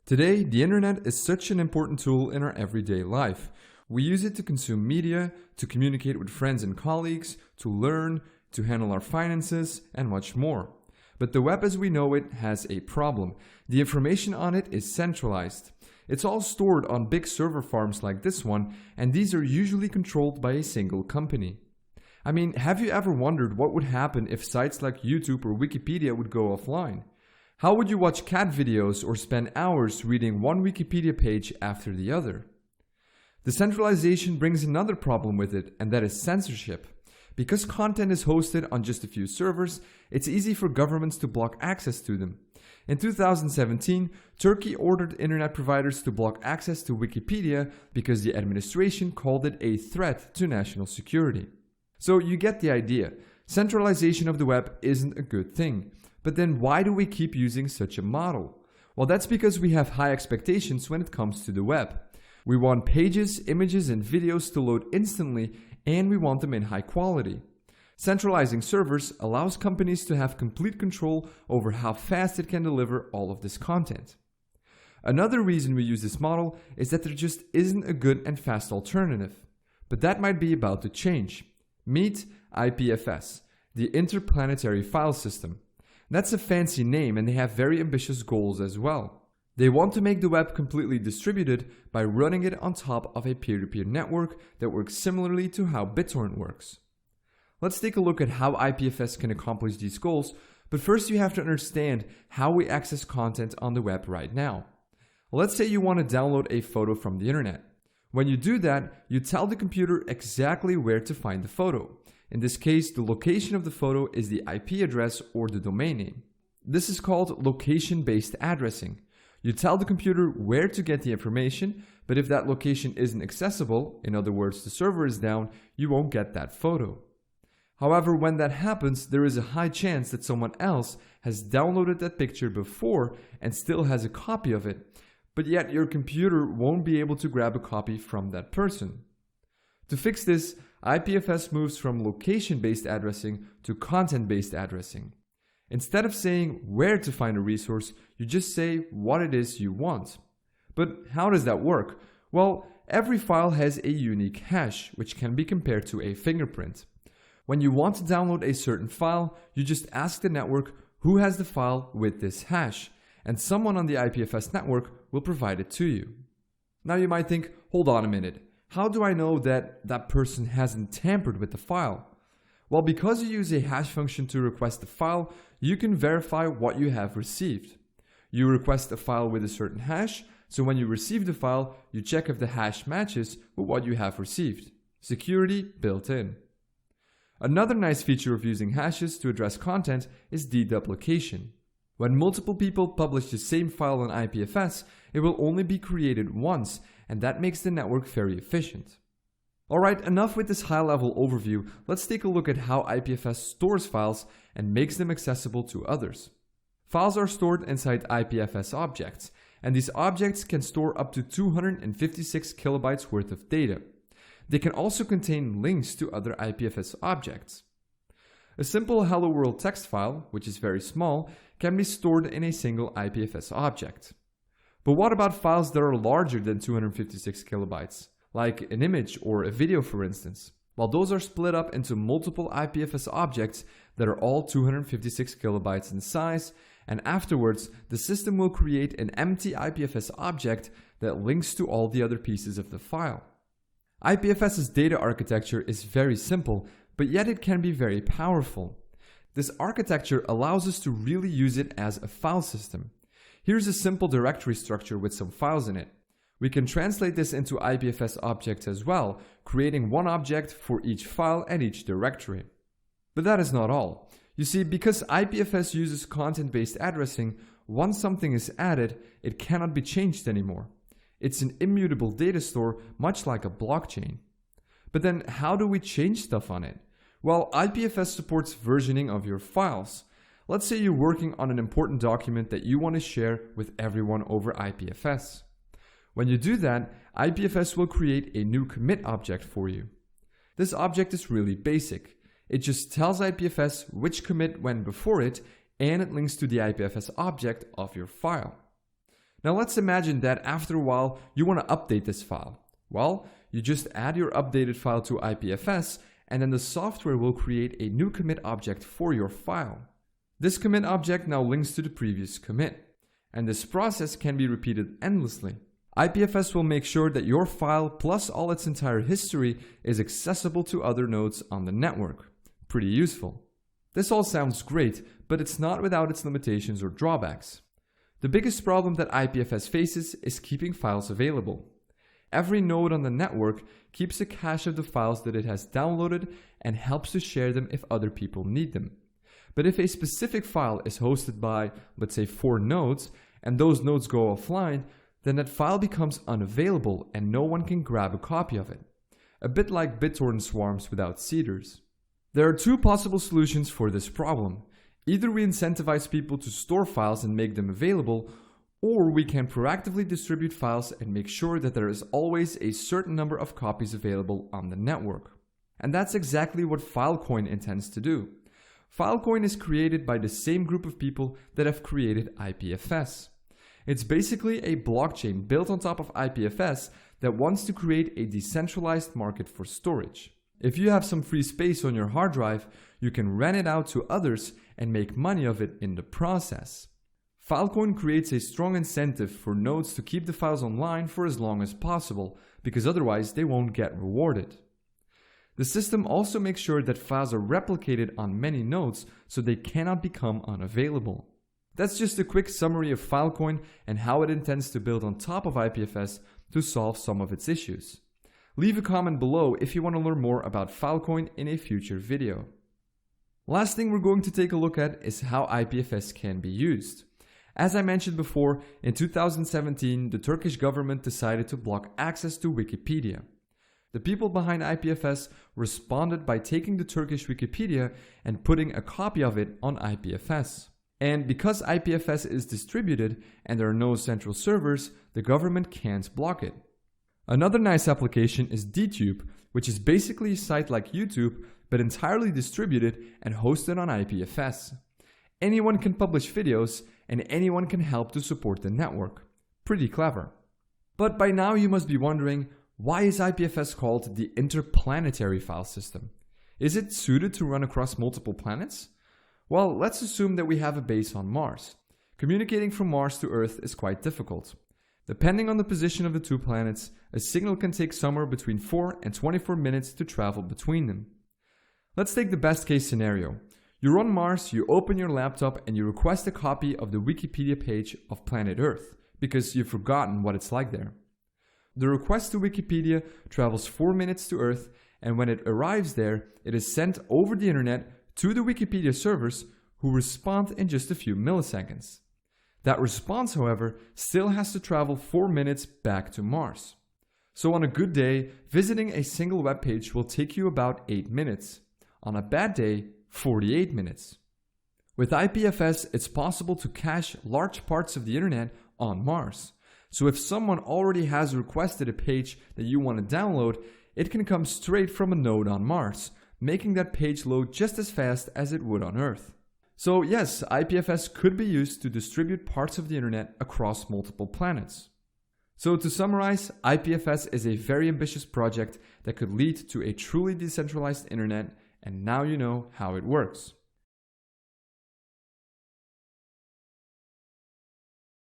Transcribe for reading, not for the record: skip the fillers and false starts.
Today, the internet is such an important tool in our everyday life. We use it to consume media, to communicate with friends and colleagues, to learn, to handle our finances, and much more. But the web as we know it has a problem. The information on it is centralized. It's all stored on big server farms like this one, and these are usually controlled by a single company. I mean, have you ever wondered what would happen if sites like YouTube or Wikipedia would go offline? How would you watch cat videos or spend hours reading one Wikipedia page after the other? The centralization brings another problem with it, and that is censorship. Because content is hosted on just a few servers, it's easy for governments to block access to them. In 2017, Turkey ordered internet providers to block access to Wikipedia because the administration called it a threat to national security. So you get the idea. Centralization of the web isn't a good thing. But then why do we keep using such a model? Well, that's because we have high expectations when it comes to the web. We want pages, images, and videos to load instantly, and we want them in high quality. Centralizing servers allows companies to have complete control over how fast it can deliver all of this content. Another reason we use this model is that there just isn't a good and fast alternative. But that might be about to change. Meet IPFS, the Interplanetary File System. That's a fancy name, and they have very ambitious goals as well. They want to make the web completely distributed by running it on top of a peer-to-peer network that works similarly to how BitTorrent works. Let's take a look at how IPFS can accomplish these goals, but first you have to understand how we access content on the web right now. Let's say you want to download a photo from the internet. When you do that, you tell the computer exactly where to find the photo. In this case, the location of the photo is the IP address or the domain name. This is called location-based addressing. You tell the computer where to get the information, but if that location isn't accessible, in other words, the server is down, you won't get that photo. However, when that happens, there is a high chance that someone else has downloaded that picture before and still has a copy of it, but yet your computer won't be able to grab a copy from that person. To fix this, IPFS moves from location-based addressing to content-based addressing. Instead of saying where to find a resource, you just say what it is you want. But how does that work? Well, every file has a unique hash, which can be compared to a fingerprint. When you want to download a certain file, you just ask the network who has the file with this hash, and someone on the IPFS network will provide it to you. Now you might think, hold on a minute. How do I know that that person hasn't tampered with the file? Well, because you use a hash function to request the file, you can verify what you have received. You request a file with a certain hash, so when you receive the file, you check if the hash matches with what you have received. Security built in. Another nice feature of using hashes to address content is deduplication. When multiple people publish the same file on IPFS, it will only be created once, and that makes the network very efficient. Alright, enough with this high-level overview. Let's take a look at how IPFS stores files and makes them accessible to others. Files are stored inside IPFS objects, and these objects can store up to 256 kilobytes worth of data. They can also contain links to other IPFS objects. A simple Hello World text file, which is very small, can be stored in a single IPFS object. But what about files that are larger than 256 kilobytes, like an image or a video for instance? Well, those are split up into multiple IPFS objects that are all 256 kilobytes in size, and afterwards the system will create an empty IPFS object that links to all the other pieces of the file. IPFS's data architecture is very simple, but yet it can be very powerful. This architecture allows us to really use it as a file system. Here's a simple directory structure with some files in it. We can translate this into IPFS objects as well, creating one object for each file and each directory. But that is not all. You see, because IPFS uses content-based addressing, once something is added, it cannot be changed anymore. It's an immutable data store, much like a blockchain. But then how do we change stuff on it? Well, IPFS supports versioning of your files. Let's say you're working on an important document that you want to share with everyone over IPFS. When you do that, IPFS will create a new commit object for you. This object is really basic. It just tells IPFS which commit went before it, and it links to the IPFS object of your file. Now let's imagine that after a while you want to update this file. Well, you just add your updated file to IPFS, and then the software will create a new commit object for your file. This commit object now links to the previous commit, and this process can be repeated endlessly. IPFS will make sure that your file plus all its entire history is accessible to other nodes on the network. Pretty useful. This all sounds great, but it's not without its limitations or drawbacks. The biggest problem that IPFS faces is keeping files available. Every node on the network keeps a cache of the files that it has downloaded and helps to share them if other people need them. But if a specific file is hosted by, let's say, 4 nodes, and those nodes go offline, then that file becomes unavailable and no one can grab a copy of it. A bit like BitTorrent swarms without seeders. There are 2 possible solutions for this problem. Either we incentivize people to store files and make them available, or we can proactively distribute files and make sure that there is always a certain number of copies available on the network. And that's exactly what Filecoin intends to do. Filecoin is created by the same group of people that have created IPFS. It's basically a blockchain built on top of IPFS that wants to create a decentralized market for storage. If you have some free space on your hard drive, you can rent it out to others and make money of it in the process. Filecoin creates a strong incentive for nodes to keep the files online for as long as possible, because otherwise they won't get rewarded. The system also makes sure that files are replicated on many nodes so they cannot become unavailable. That's just a quick summary of Filecoin and how it intends to build on top of IPFS to solve some of its issues. Leave a comment below if you want to learn more about Filecoin in a future video. Last thing we're going to take a look at is how IPFS can be used. As I mentioned before, in 2017, the Turkish government decided to block access to Wikipedia. The people behind IPFS responded by taking the Turkish Wikipedia and putting a copy of it on IPFS. And because IPFS is distributed and there are no central servers, the government can't block it. Another nice application is DTube, which is basically a site like YouTube, but entirely distributed and hosted on IPFS. Anyone can publish videos, and anyone can help to support the network. Pretty clever. But by now you must be wondering, why is IPFS called the interplanetary file system? Is it suited to run across multiple planets? Well, let's assume that we have a base on Mars. Communicating from Mars to Earth is quite difficult. Depending on the position of the 2 planets, a signal can take somewhere between 4 and 24 minutes to travel between them. Let's take the best case scenario. You're on Mars, you open your laptop and you request a copy of the Wikipedia page of planet Earth, because you've forgotten what it's like there. The request to Wikipedia travels 4 minutes to Earth, and when it arrives there, it is sent over the internet to the Wikipedia servers, who respond in just a few milliseconds. That response, however, still has to travel 4 minutes back to Mars. So on a good day, visiting a single web page will take you about 8 minutes. On a bad day, 48 minutes. With IPFS, it's possible to cache large parts of the internet on Mars. So if someone already has requested a page that you want to download, it can come straight from a node on Mars, making that page load just as fast as it would on Earth. So yes, IPFS could be used to distribute parts of the internet across multiple planets. So to summarize, IPFS is a very ambitious project that could lead to a truly decentralized internet, and now you know how it works.